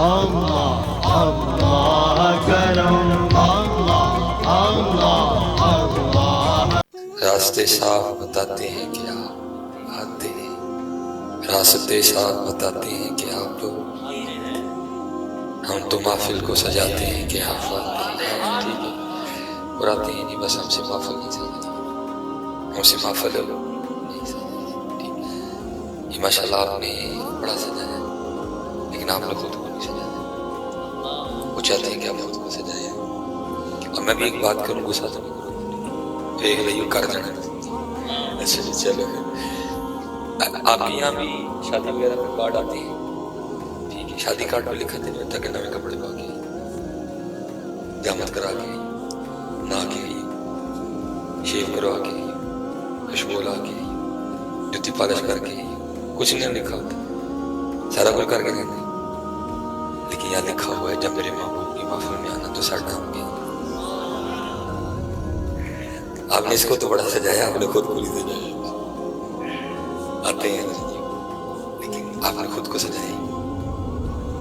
اللہ اللہ کرم اللہ اللہ اللہ. راستے صاف بتاتے ہیں کہ آپ آتے ہیں، راستے صاف بتاتے ہیں کہ آپ ہم تو محفل کو سجاتے ہیں کہ آپ آتے ہیں. ٹھیک ہے، اور آتے ہیں نہیں، بس ہم سے محفل نہیں سجاتے، ہم سے محفل نہیں سجاتے. ٹھیک ہے، یہ ماشاء اللہ آپ نے بڑا سجایا، لیکن آپ نے خود کو نہیں سجایا. وہ چاہتے ہیں کہ آپ خود کو سجائیں. اور میں بھی ایک بات کروں، غصہ تو نہیں کروں، ایک لئیو کر جانا. اچھا جی، چلو. آپ کے یہاں بھی شادی وغیرہ میں کارڈ آتے ہیں؟ ٹھیک ہے، شادی کارڈ پہ لکھا نہیں ہوتا کہ نئے کپڑے پا کے، جامت کرا کے، نہا کے، شیو کروا کے، خوشبو لا کے، جوتی پالش کر کے، کچھ نہیں لکھا ہوتا، سارا کچھ کر کے دیتے. لیکن یہاں لکھا ہوا ہے جب میرے محبوب کی محفل میں آنا تو سر ڈھانپ کے. آپ نے اس کو تو بڑا سجایا، آپ نے خود کو نہیں سجایا. آتے ہیں لیکن آپ نے خود کو سجایا،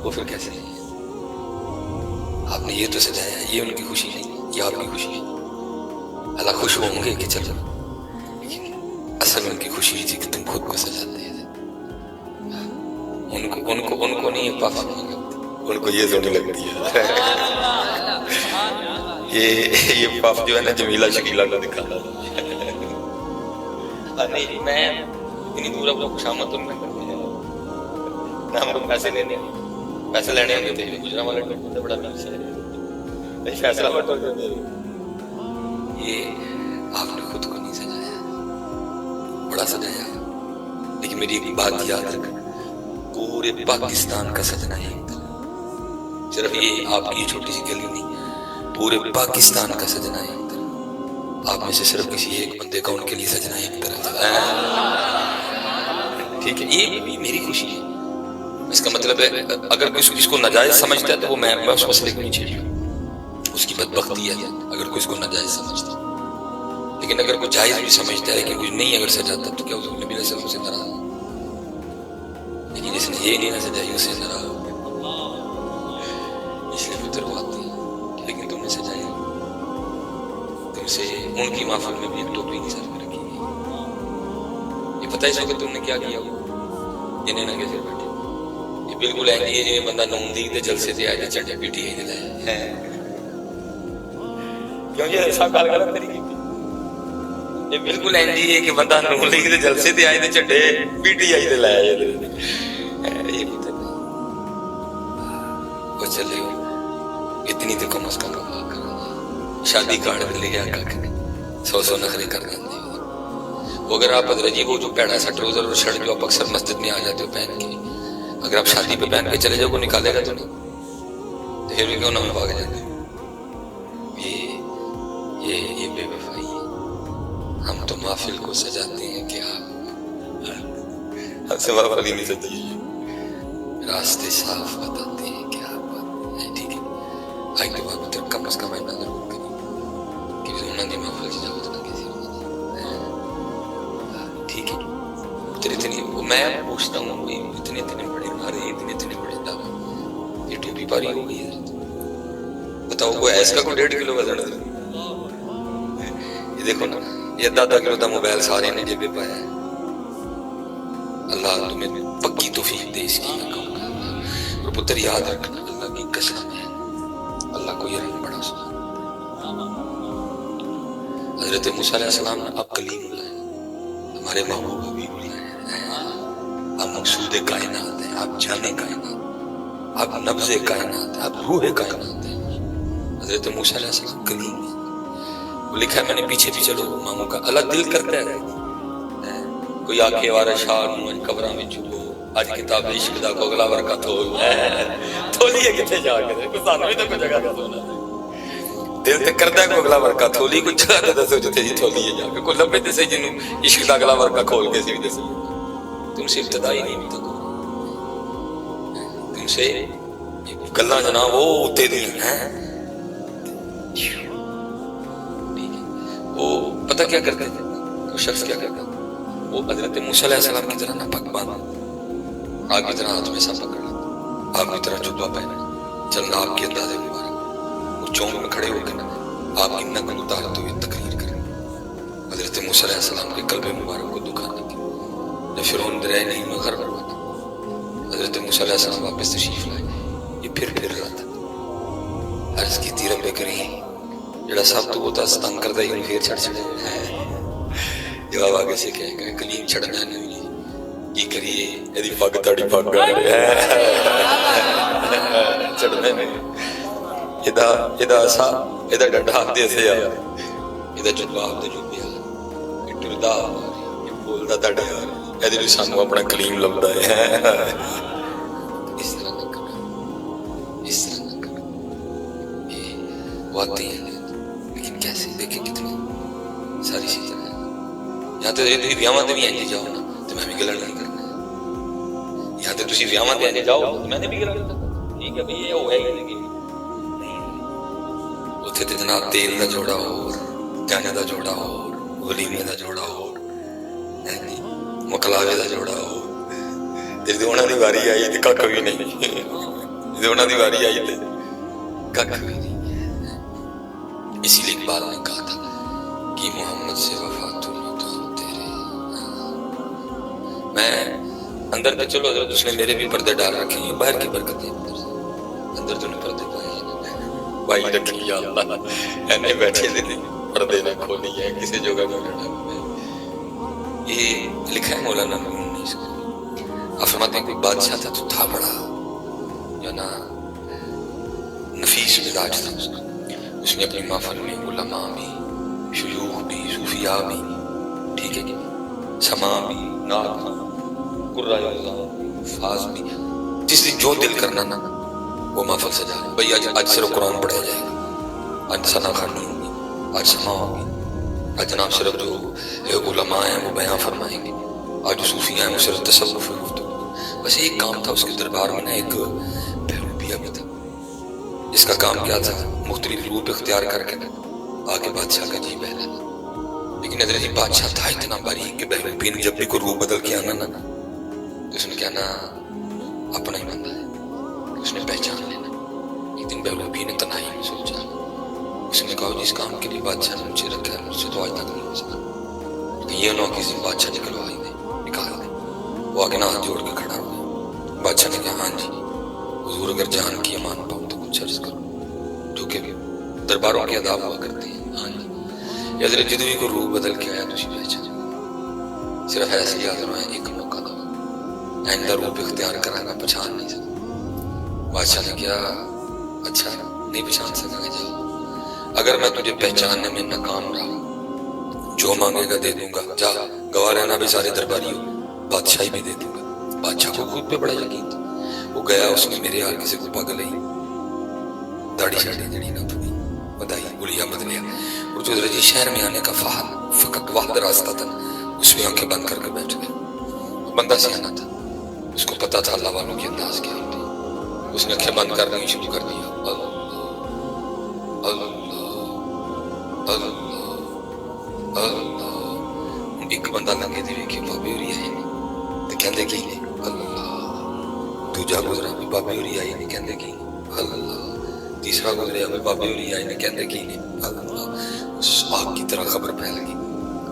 وہ پھر کیسے ہے؟ آپ نے یہ تو سجایا، یہ ان کی خوشی نہیں، یہ آپ کی خوشی ہے. اللہ خوش ہوں گے کہ چلو، لیکن اصل ان کی خوشی تھی کہ تم خود کو سجاتے ہیں. ان کو نہیں پاف نہیں لگتی، ان کو یہ سونی لگتی ہے. یہ پاف جو ہے نا جمیلہ شکیلہ کو دکھانا. نہیں، میں اتنی دور اپنا خوشامد تو نہیں کرتے ہیں نہ، ہم کو پیسے لینے ہیں. پیسے لینے ہوں گے تو یہ گجرا والا ٹوٹ بڑا پیسے ہے، فیصلہ میں ٹوٹ جاتے. یہ آپ نے خود کو نہیں سجایا، بڑا سجایا. لیکن میری ایک بات یاد رکھ، پورے پاکستان کا سجنا ہے. صرف یہ آپ کی چھوٹی سی گلی نہیں، پورے پاکستان کا سجنا ہے. آپ میں سے صرف کسی ایک بندے کا ان کے لیے سجنا ہے ایک طرح سے. ٹھیک ہے، یہ میری خوشی ہے. اس کا مطلب ہے اگر کس کو ناجائز سمجھتا ہے تو وہ میں اس مسئلے کو نہیں چھیڑوں، اس کی بدبختی ہے اگر کس کو ناجائز سمجھتا ہے. لیکن اگر کوئی جائز بھی سمجھتا ہے کہ کچھ نہیں اگر سجاتا تو کیا اس نبی علیہ السلام سے ناراض؟ لیکن جس نے یہ نہیں نہ سجائی اسے ناراض ہو گیا. اس لیے فطر وہ آتی ہے. لیکن تم نے سجایا، تم سے ان کی محفل میں بھی ایک ٹوپی نہیں سر پہ رکھی. یہ پتہ ہے اس وقت تم نے کیا کیا ہو؟ یہ نہیں نہ کیسے بیٹھے. یہ بالکل ہے کہ یہ بندہ نوندی تے جلسے تے آئے چڑھے پیٹی ہے جلائے کیوں یہ ایسا کال غلط طریقے کی. یہ بالکل ہے جی کہ بندہ نوندی تے جلسے تے آئے تے چڑھے پیٹی آئی تے لائے. یہ پتہ نہیں وہ چلے ہو اتنی تو کم از کم کرنا. شادی کارڈ لے گیا سو نخرے کر دیں. وہ اگر آپ حضرت جی وہ جو پیڑا سا ٹروزر اور شرٹ جو آپ اکثر مسجد میں آ جاتے ہو پہن کے، اگر آپ شادی پہ پہن کے چلے جاؤ کوئی نکالے گا تو نہیں، پھر بھی کیوں نہ میں بھاگ جاتے. یہ بے وفائی ہے. ہم تو محفل کو سجاتے ہیں کہ آپ ہم سے محفل ہی نہیں سجی، راستے صاف بتاتے ہیں کہ آپ آتے ہیں. ٹھیک ہے، آئی تو بات پتر کم از کم اینا ضرور کریں کہ انہوں نے محفل سے جاؤ اتنا کسی ٹھیک ہے. اتنی میں پوچھتا ہوں کوئی اتنے بڑے مارے اتنے بڑے دعوے، یہ ٹوپی پاری ہو گئی ہے. بتاؤ کوئی ایس کا کوئی 1.5 کلو وزن ہے؟ یہ دیکھو نا، یہ 10 کلو دا موبائل سارے نے جیبے پایا ہے. اللہ تمہیں پکی توفیق دے اس کی کہوں گا. اور پتر یاد رکھنا، اللہ کی قسم ہے، اللہ کو یہ رنگ بڑا سنا. حضرت موسیٰ علیہ السلام نے آپ کلیم اللہ ہے، ہمارے محبوب حبیب اللہ ہے، آپ مقصود کائنات ہیں، آپ جان کائنات، آپ نبض کائنات ہیں، آپ روح کائنات ہیں. حضرت موسیٰ علیہ السلام کلیم ہے. وہ لکھا ہے میں نے پیچھے بھی چلو ماموں کا اللہ دل کرتا ہے کوئی آکھے وارا شاہ نوان قبرہ میں چھپو آج کتاب عشق دا کو اگلا ورکا تھولی ہے کتے جا کے کوئی سانوی تو کوئی جگہ دسو نا. دل تے کردا ہے کوئی اگلا ورکا تھولی کوئی جگہ تے دسو جتے جی تھولی ہے جا کے کوئی لبے تے صحیح جنوں عشق دا اگلا ورکا کھول کے سی بھی دسو. تم سے ابتدائی نہیں بھی تک تم سے گلاں جناب وہ اتے دی ہیں. وہ پتہ کیا کرتے تھے وہ شخص کیا کرتا تھا؟ وہ حضرت موسیٰ علیہ السلام کی طرح نہ پک باندھ آگ کی طرح ہاتھ میں سا پکڑ آپ کی طرح جبہ پہنا، چلنا آپ کے اندازے مبارک، وہ چونک میں کھڑے ہو کے نا آپ کی نقل اتارتے ہوئے تقریر کریں حضرت موسیٰ علیہ السلام کے قلب مبارک کو دکھانے کی، جب فرعون دریا نہیں میں غرق ہوا تھا، حضرت موسیٰ علیہ السلام واپس تشریف لائے، یہ پھر رہا تھا، عرض کی تھی رب کریم جڑا سب تو ہوتا ستنگ کردہ ہی پھر چھڑ چھڑے جواب آگے سے کہے گا کلیم چھڑنا نہیں کی کریے ایدی پاک تاڑی پاک گا چھڑنا نہیں ایدہ سا ایدہ ڈنڈا دے سے یا ایدہ جنباب دے جو بیا اٹھر دا یہ بول دا تاڑا ایدی لسانو اپنا کلیم لبدا ہے اس طرح نہ کرنا، اس طرح نہ کرنا، یہ واقعی ہیں لیکن کیسے دیکھیں کتنی ساری چیزیں ہیں، یہاں تے تسی ویاواں تے بھی آئیں جاؤ نا تو میں بھی گلڑ نہیں کرنا ہے، یہاں تے تسی ویاواں تے آئیں جاؤ تو میں نے بھی گلڑ نہیں کرنا، ٹھیک ہے بھئی یہ ہو ہے لیکن اتھے تے جناب تیل دا جوڑا ہو، جانے دا جوڑا ہو، ولیمے دا جوڑا ہو، مقلاوے دا جوڑا ہو، جب انہاں دی واری آئی تے ککھ بھی نہیں، جب انہاں دی واری آئی تے ککھ بھی نہیں، اسی لیے اقبال نے کہا تھا کہ محمد سے وفا تو تیرے، میں اندر تے چلو حضرت اس نے میرے بھی پردے ڈال رکھے ہیں، باہر کی برکتیں اندر تو نے پردے پائے ہیں بھائی رکھی یا اللہ اینے بیٹھے دے پردے نے کھولی ہے کسی جگہ میں لڑا یہ لکھا ہے مولانا نور نے اس کو، آپ فرماتے ہیں کوئی بادشاہ تھا تو تھا بڑا جو نا نفیس مزاج تھا اس کا، اس نے اپنی محفل میں علماء بھی، شیوخ بھی، صوفیاء بھی، ٹھیک ہے کہ سما بھی، نعت قرآن فاز بھی، جس نے جو دل کرنا نا وہ محفل سجا رہے بھئی آج صرف قرآن پڑھا جائے گا، آج ثنا خوانی ہوگی، آج سما ہوگی، آج جناب صرف جو علماء ہیں وہ بیان فرمائیں گے، آج جو صوفیاء ہیں وہ صرف تصوف گفتگو، بس ایک کام تھا اس کے دربار میں نا ایک بہروپیہ بھی تھا، جس کا کام کیا تھا مختلف روپ اختیار کر کے آگے بادشاہ کا جی بہلانا، لیکن حضرت جی بادشاہ تھا اتنا باریک کہ بہروپی نے جب بھی کوئی روپ بدل کے آنا نا تو اس نے کہنا اپنا ہی بندہ ہے، اس نے پہچان لینا، ایک دن بہروپی نے تنہائی میں سوچا، اس نے کہا جس کام کے لیے بادشاہ نے مجھے رکھا ہے مجھ سے تو آج تک نہیں ہو سکا کہ یہ نو کسی بادشاہ نکلوائی دے نکال دے، وہ آگے نہ ہاتھ جوڑ کے کھڑا ہوا، بادشاہ نے کہا ہاں جی حضور اگر جان کی امان پاؤں تو کچھ عرض کرو، جو کہ درباروں کے آداب ہوا کرتے ہیں، ہاں جی حضرت جدوی کو روح بدل کے آیا تجھے پہچان، صرف ایسے یاد رہا ہے ایک موقع دو، آئندہ روح اختیار کرانا پہچان نہیں سکتا، بادشاہ نے کیا اچھا نہیں پہچان سکا کہ جاؤ، اگر میں تجھے پہچاننے میں ناکام رہا جو مانگے گا دے دوں گا، جا گواہ رہنا بھی سارے درباری ہو، بادشاہی بھی دے دوں گا، بادشاہ کو خود پہ بڑا یقین تھا، وہ گیا اس نے میرے یار کسی کو پاگل ہی داڑھی شاڑی جڑی نہ تھی بدائی گلیا بدلیا، اور جو حضرت شہر میں آنے کا فقط واحد راستہ تھا اس میں آنکھیں بند کر کے بیٹھ گئے، بندہ سیانا تھا، اس کو پتا تھا اللہ والوں کے انداز کیا ہوتے، اس نے آنکھیں بند کرنا شروع کر دیا، اللہ اللہ اللہ، ایک بندہ لنگے دے کہ بابے ہوری آئی نہیں تو کہندے کی نہیں اللہ، دوجا گزرا بھی بابے ہوری آئی نہیں کہندے کی اللہ، تیسرا گزریا بھی بابے ہوری آئی نہیں کہندے کی نہیں اللہ، اس آگ کی طرح خبر پھیل گئی،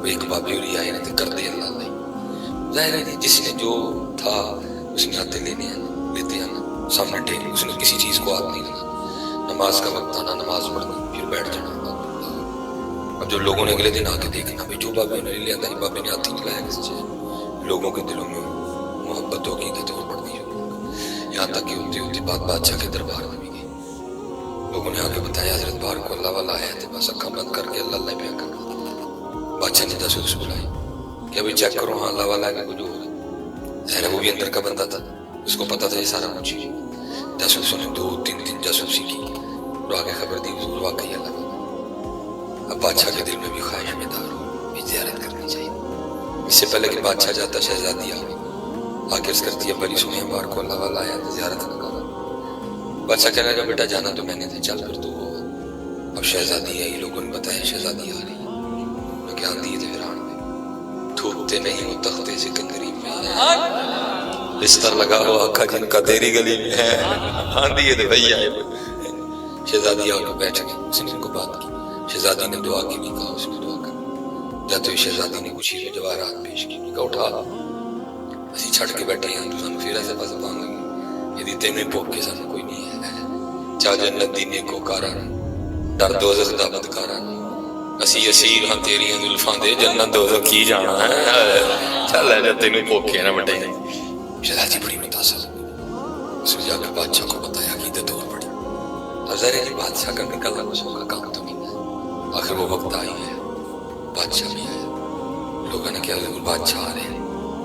وہ ایک بابے ہوری آئی نہیں تو کر دے اللہ نہیں، ظاہر ہے جس نے جو تھا اس نے آتے لینے لیتے ہیں سامنے ٹھیک، اس نے کسی چیز کو ہاتھ نہیں لگا، نماز کا وقت آنا نماز پڑھنا پھر بیٹھ جانا، اب جو لوگوں نے اگلے دن آ کے دیکھنا بھی جو بابے نے لے آتا ہے بابے نے ہاتھ ہی نہیں لایا کسی چیز، لوگوں کے دلوں میں محبت ہوگی کہ تو پڑھنی ہوگی، یہاں تک کہ ہوتی ہوتی بات بادشاہ کے دربار میں بھی گئی، لوگوں نے آ کے بتایا حضرت بار کو اللہ والا آیا تھے، بس اکھا بند کر کے اللہ اللہ پہ کر، بادشاہ نے جاسوس بلائے کہ ابھی چیک کرو ہاں اللہ والا ہے کہ کچھ ہو رہا، ظاہر وہ بھی اندر کا بندہ تھا، اس کو پتا تھا یہ سارا کچھ ہی، جاسوسوں نے 2-3 دن جاسوسی کی اور آگے خبر دی حضور واقعی اللہ والا، اب بادشاہ کے دل میں بھی خواہش میں دار ہو بھی زیارت کرنی چاہیے، اس سے پہلے کہ بادشاہ جاتا شہزادی آگے عرض کرتی ہے بڑی سنیں بار کو اللہ والا آیا تو زیارت نہ کرا، بادشاہ کہنے لگا بیٹا جانا تو میں نے تھے چل پھر تو ہو، اب شہزادی آئی، لوگوں نے بتایا شہزادی آ رہی ہے، کہ آندھی ہے فرعون میں تھوکتے نہیں وہ تختے سکندری میں، بستر لگا ہوا آقا جن کا تیری گلی میں ہے آندھی ہے بھائی آئے شہزادی آ کے بیٹھ گئی اس نے ان کو بات کی شہزادی نے دعا کی نہیں کہا اس نے دعا کر جاتے ہوئے شہزادی نے کچھ ہی جواہرات پیش کی کہا اٹھا اسی چھڑ کے بیٹھے ہیں تو سانو پھر ایسے پاس پاؤں گے یہ تینے پوک کے سانو کوئی نہیں ہے چاہ جنت دی نیکو کاران ڈر دوزخ دا بدکاران اسی اسیر ہاں تیری ہیں زلفاں دے جنت دوزخ کی جانا ہے چل ہے جب تینوں پوکے نا بٹے شہزادی بڑی متاثر اس نے جا کے بادشاہ کو بتایا عقیدت اور پڑی اب ظاہر ہے بادشاہ کا نکلنا کچھ ہوگا کام تو نہیں ہے آخر وہ وقت آئی ہے بادشاہ بھی آیا لوگوں نے کیا ضرور بادشاہ آ رہے ہیں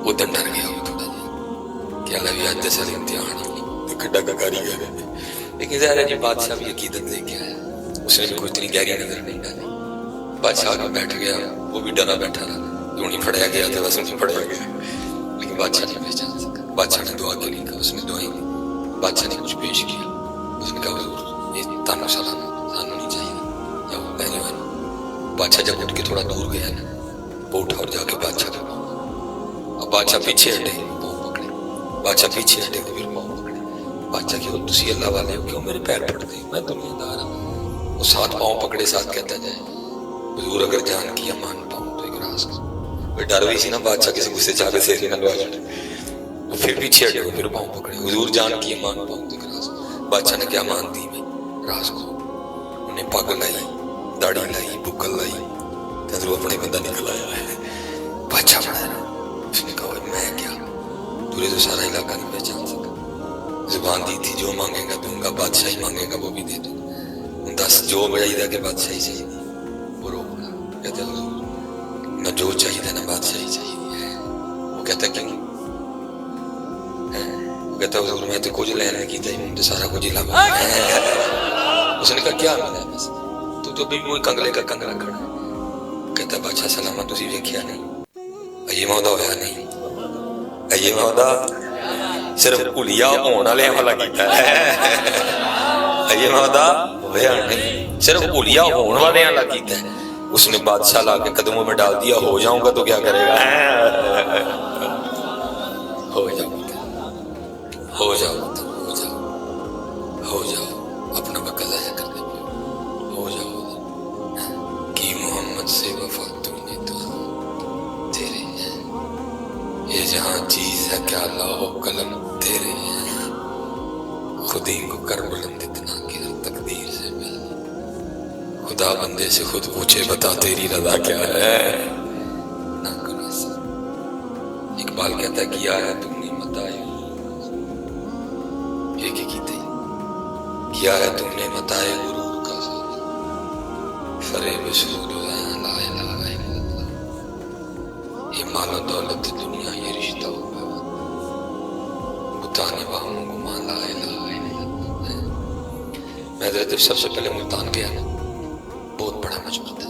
وہ دن ڈر گیا وہ تھوڑا جا کہ اللہ بھی آج جیسا امتحان ہی کڈا کا کاریگر ہے لیکن ظاہر ہے جی بادشاہ بھی عقیدت لے کے آیا اس نے بھی کوئی اتنی گہری نظر نہیں ڈالی بادشاہ کا بیٹھ گیا وہ بھی ڈرا بیٹھا رہا کیوں نہیں پڑھایا گیا تھا بس نہیں پڑھایا گیا لیکن بادشاہ نہیں پہچان سکا بادشاہ نے دعا کے لیے کہا اس نے دعائیں دی بادشاہ نے کچھ پیش کیا اس نے کہا حضور یہ تانو سلام سانو نہیں چاہیے یا وہ پہلوان بادشاہ جب اٹھ کے تھوڑا دور گیا نا وہ اٹھا اور جا کے بادشاہ کے پاؤں اب بادشاہ پیچھے ہٹے پاؤں پکڑے بادشاہ پیچھے ہٹے تو پھر پاؤں پکڑے بادشاہ کی وہ تسی اللہ والے ہو کیوں میرے پیر پڑتے ہیں میں دنیا دار ہوں وہ ساتھ پاؤں پکڑے ساتھ کہتا جائے حضور اگر جان کی امان پاؤں تو ایک راز پھر ڈر بھی سی نا بادشاہ کسی غصے چاہے سے نہ لوا جائے وہ پھر پیچھے ہٹے پھر پاؤں پکڑے حضور جان کی امان پاؤں تو ایک راز بادشاہ نے کیا مان دی میں راز کو انہیں پگ لائی داڑھی لائی بکل لائی حضور اپنے بندہ نکل آیا ہے بادشاہ بڑھایا اس نے کہا میں کیا تورے تو سارا علاقہ نہیں پہچان سکا زبان دی تھی جو مانگے گا دوں گا بادشاہی مانگے گا وہ بھی دے دوں گا دس جو بجائی دا کہ بادشاہی چاہیے وہ روک رہا کہتا حضور میں جو چاہیے نا بادشاہی چاہیے وہ کہتا کیوں وہ کہتا حضور میں تو کچھ لینے کی تھی مجھے سارا کچھ علاقہ اس نے کہا کیا ملا بس تو بھی وہ کنگلے کا کنگلا کھڑا ہے کہتا بادشاہ سلامت تسی ویکھیا نہیں یہ مودا ہویا نہیں یہ مودا صرف کلیا ہون والے والا کیتا ہے یہ مودا ہویا نہیں صرف کلیا ہون والے والا کیتا ہے اس نے بادشاہ لا کے قدموں میں ڈال دیا ہو جاؤں گا تو کیا کرے گا ہو جاؤ ہو جاؤ ہو جاؤ ہو جاؤ اپنا وقت ضائع کر دے ہو جاؤ کی محمد سے وفا تم نے تو تیرے ہیں یہ جہاں چیز ہے کیا لاؤ قلم تیرے ہیں خود ہی کو کر بلند اتنا کہ تقدیر سے مل خدا بندے سے خود پوچھے بتا تیری رضا کیا ہے نہ کرو ایسا اقبال کہتا ہے کیا ہے تم نے متائے یہ کیتے کیا ہے تم نے متائے غرور کا فریب سود لا الہ الا اللہ یہ مال و دولت دنیا یہ رشتہ ہوا بتانے واہوں گما لا الہ الا اللہ میں حضرت سب سے پہلے ملتان گیا نا بہت بڑا مجمع تھا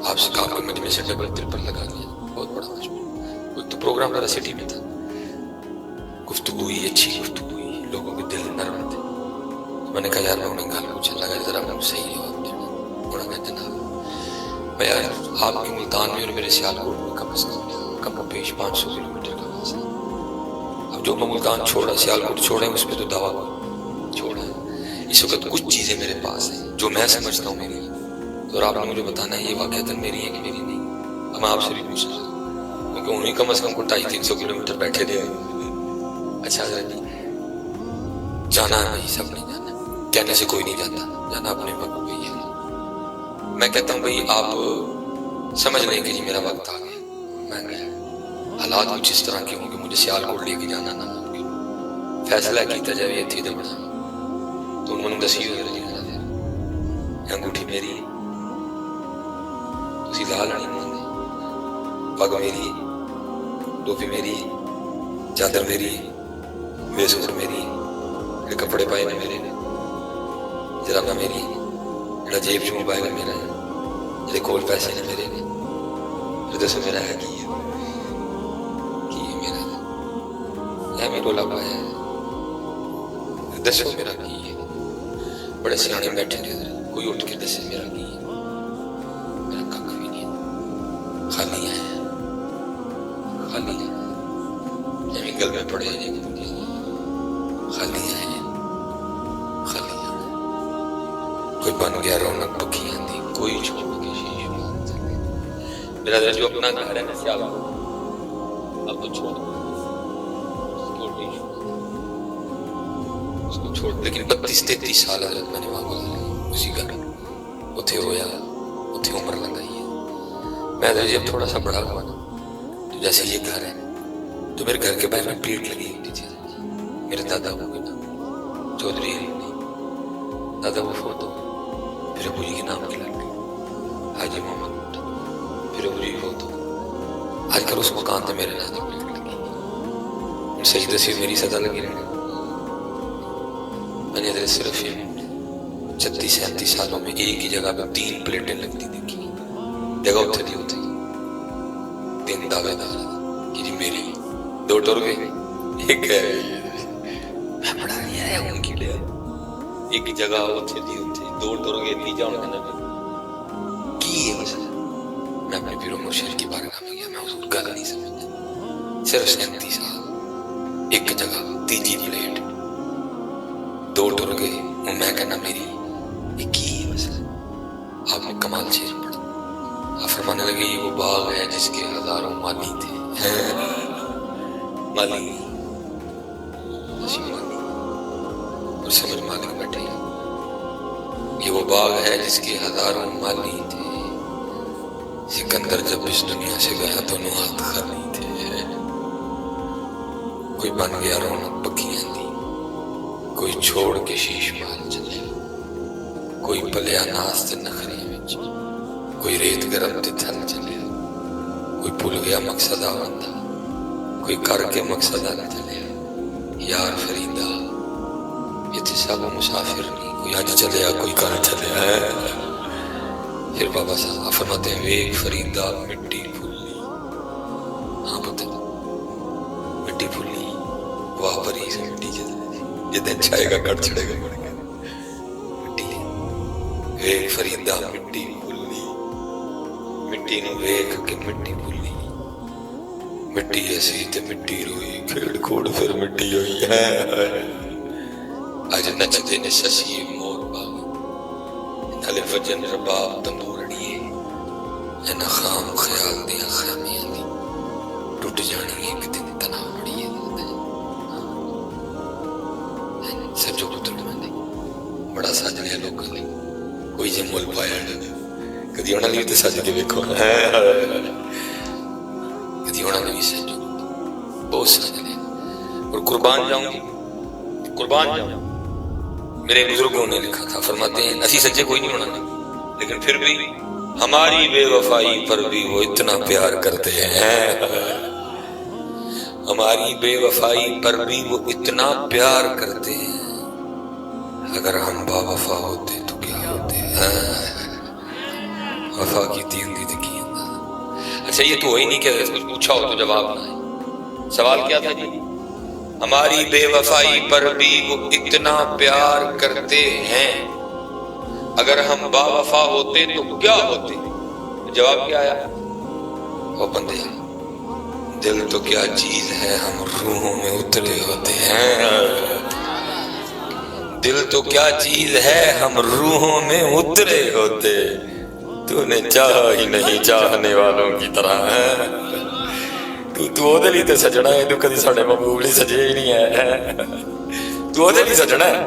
آپ سے کام کے مجمع سے ڈبل ٹرپل لگا دیا بہت بڑا مجمع کوئی تو پروگرام میرا سٹی میں تھا گفتگو ہوئی اچھی گفتگو ہوئی لوگوں کے دل نرم تھے میں نے کہا یار میں انہیں گال پوچھنے لگا ذرا میں صحیح جواب دینا انہوں نے جناب میں یار آپ کے ملتان میں اور میرے سیالکوٹ میں کم و بیش 500 کلومیٹر کا فاصلہ اب جو میں ملتان چھوڑا سیالکوٹ چھوڑے اس پہ تو دعویٰ چھوڑا ہے اس وقت کچھ چیزیں میرے پاس ہیں جو میں سمجھتا ہوں میری ہیں تو آپ نے مجھے بتانا ہے یہ واقعتاً میری ہے کہ میری نہیں اب میں آپ سے بھی پوچھ رہا ہوں کیونکہ انہیں کم از کم کو 250-300 کلومیٹر بیٹھے دے اچھا حضرت جی جانا ہے نہیں سب نہیں جانا کہنے سے کوئی نہیں جاتا جانا اپنے وقت پہ ہی ہے میں کہتا ہوں بھائی آپ سمجھ لیں کہ جی میرا وقت آ گیا میں گیا حالات کچھ اس طرح کے ہوں کہ مجھے سیالکوٹ لے کے جانا نہ ممکن فیصلہ کیتا جائے یہ تھی بڑا تو انہوں نے دسی ہوئی رجی انگوٹھی میری تسی لال نہیں مانتے پگ میری ٹوپی میری چادر میری میرے سوٹ میری میرے کپڑے پائے نے میرے نے جرابہ میری میرا جیب چ موبائل ہے میرا میرے کول پیسے نے میرے نے پھر دسو میرا ہے کی ہے میرا ہے میں رولا پایا ہے دسو میرا کی ہے بڑے سیانے بیٹھے نے کوئی اٹھ کے دسے میرا کی ہے میرا کھ بھی نہیں خالی ہے خالی ہے خالیاں ہیں خالیاں. کوئی بن گیا رونق پکیاں دی کوئی چھوڑ کے شیشے مان چلے. میرا جو اپنا گھر ہے نا سیال اب تو چھوڑ اس کو چھوڑ. لیکن 32-33 سال حضرت میں نے وہاں گزارے اسی گھر اتھے ہویا اتھے عمر لگائی ہے. میں حضرت جب تھوڑا سا بڑا ہوا نا تو جیسے یہ گھر ہے تو میرے گھر کے باہر میں پیٹ لگی ہوتی تھی. میرے دادا وہ کے نام چودھری نہیں دادا وہ فوت ہو پھر ابو جی کے نام کی لڑکی حاجی محمد پھر ابو جی فوت ہو. آج کل اس مکان تے میرے نام کی پیٹ لگی سجدے سے میری صدا لگی رہی. میں نے حضرت صرف 36-37 سالوں میں ایک ہی جگہ پہ 3 پلیٹیں لگتی دیکھی. جگہ اتھے دی ہوتی 3 دعوے دار کہ جی میری 2 ٹور گئے ایک ہے میں بڑا یہ ہے ان کی لیا ایک جگہ اتھے دی ہوتی 2 ٹور گئے تیجا ہونے کا نبی کی ہے. مثلا میں اپنے پیر و مرشد کی بارگاہ میں گیا میں حضور گل نہیں سمجھتا. صرف 37 سال ایک جگہ تیجی پلیٹ 2 ٹور گئے میں کہنا میری یہ کی ہے. مثلا آپ نے کمال شیر پڑھا آپ فرمانے لگے یہ وہ باغ ہے جس کے ہزاروں مالی تھے مالی اور سمجھ مالک بیٹھے یہ وہ باغ ہے جس کے ہزاروں مالی تھے. سکندر جب اس دنیا سے گیا دونوں ہاتھ خالی تھے. کوئی بن گیا رونق پکیاں دی کوئی چھوڑ کے شیش مال چلے. کوئی پلیا ناس تے نخریاں وچ کوئی ریت گرم تے تھل چلے. کوئی بھول گیا مقصد آوندہ کوئی کر کے مقصد آ چلے. یار فریدہ یہ تے سب مسافر نہیں کوئی اج چلیا کوئی کل چلیا. پھر بابا صاحب فرماتے ہیں ویک فریدہ مٹی پھولی. ہاں پتہ مٹی پھولی واہ بری سے مٹی یہ دن چھائے گا کٹ چھڑے گا مٹی ویک فریدہ مٹی پھولی مٹی نو ویک کے مٹی پھولی. مٹی ایسی تے مٹی روئی کھیڑ کھوڑ پھر مٹی ہوئی ہے. اج نچدے نے سسی مور باغ نالے فجن رباب تنبور اڑیے اینا خام خیال دیا خیمیاں دی ٹوٹ جانی ایک دن تنہا اڑیے. سجو پتر میں بڑا سج لیا لوگوں نے کوئی جی مل پایا کدی انہوں نے بھی تو سج کے ویکھو کدی انہوں نے بھی سجو بہت سج لیا. اور قربان جاؤں گی قربان جاؤں میرے بزرگوں نے لکھا تھا فرماتے ہیں اسی سچے کوئی نہیں ہونا لیکن پھر بھی ہماری بے وفائی پر بھی وہ اتنا پیار کرتے ہیں. ہماری بے وفائی پر بھی وہ اتنا پیار کرتے ہیں. اگر ہم با وفا ہوتے تو کیا ہوتے وفا کی تین دی دکھی. اچھا یہ تو وہی نہیں کہ کچھ پوچھا ہو تو جواب نہ ہے. سوال کیا تھا جی؟ ہماری بے وفائی پر بھی وہ اتنا پیار کرتے ہیں اگر ہم با وفا ہوتے تو کیا ہوتے. جواب کیا آیا؟ وہ بندے دل تو کیا چیز ہے ہم روحوں میں اترے ہوتے ہیں. دل تو کیا چیز ہے ہم روحوں میں اترے ہوتے. تو نے چاہا ہی نہیں چاہنے والوں کی طرح ہے. تو وہ دلی تے سجنا ہے تو کدی ساڑے محبوب لی سجے ہی نہیں ہے. تو وہ دلی سجنا ہے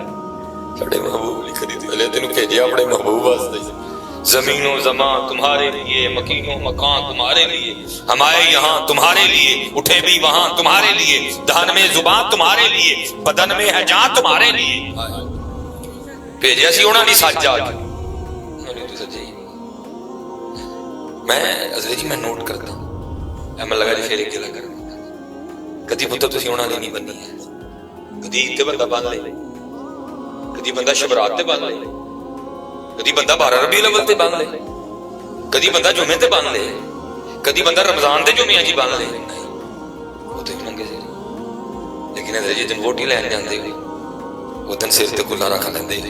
ساڑے محبوب لی کدی تو لے تینوں بھیجیا اپنے محبوب واسطے. زمین و زمان تمہارے لیے مکین و مکان تمہارے لیے ہم آئے یہاں تمہارے لیے اٹھے بھی وہاں تمہارے لیے دہن میں زبان تمہارے لیے بدن میں ہے جان تمہارے لیے. بھیجیا سی انہوں نے سچ جا کے میں عزیز جی میں نوٹ کرتا ہوں میں لگا جی پھر ایک گلا کر کدی پتر تسی انہوں نے نہیں بنی ہے. کدی تے بندہ بن لے کدی بندہ شبرات تے بن لے کدی بندہ 12 ربیع الاول تے بن لے کدی بندہ جمعے تے بن لے کدی بندہ رمضان تے جمعہ جی بن لے. وہ تے منگے سے لیکن عزیز جی دن ووٹی لین جاندے وہ دن سر تے کلا رکھ لیندے.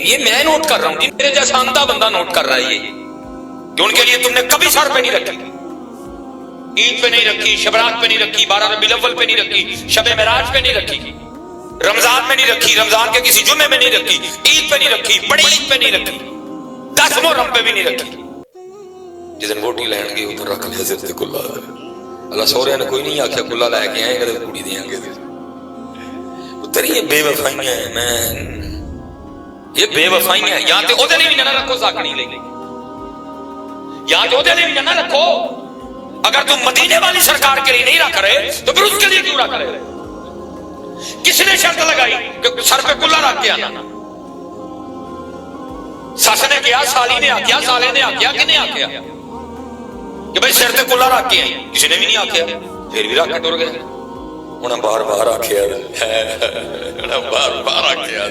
یہ میں نوٹ کر رہا ہوں میرے جیسا اندھا بندہ نوٹ کر رہا ہے یہ کہ ان کے لیے تم نے کبھی سر پہ نہیں رکھی عید پہ نہیں رکھی، شبرات پہ نہیں رکھی، 12 ربیع الاول پہ نہیں رکھی، شب معراج پہ نہیں رکھی، رمضان میں نہیں رکھی، رمضان کے کسی جمعے میں نہیں رکھی، عید پہ نہیں رکھی، بڑی عید پہ نہیں رکھی، 10 محرم پہ بھی نہیں رکھی. جدن روٹی لین گے ادھر رکھ لیا سر تے کلا. اللہ سورے نے کوئی نہیں آخیا کلا لے کے آئے گا کڑی دیاں گے. اتر یہ بے وفائیاں ہیں میں، یہ بے وفائیاں ہیں. یا تے او دے لیے بھی نہ رکھو ساکڑی لے، یا تے او دے لیے بھی نہ رکھو. اگر تم مدینے والی سرکار کے لیے نہیں رکھ رہے تو پھر اس کے لیے کیوں رکھ رہے؟ کس نے شرط لگائی کہ سر پہ کلا رکھ کے آنا؟ سس نے کیا، سالی نے آکیا، سالے نے آکیا، کنے آکیا کہ بھائی سر تے کلا رکھ کے آئی؟ کسی نے بھی نہیں آکیا، پھر بھی رکھ کے ٹر گئے. انہیں بار بار آکیا، انہیں بار بار آکیا،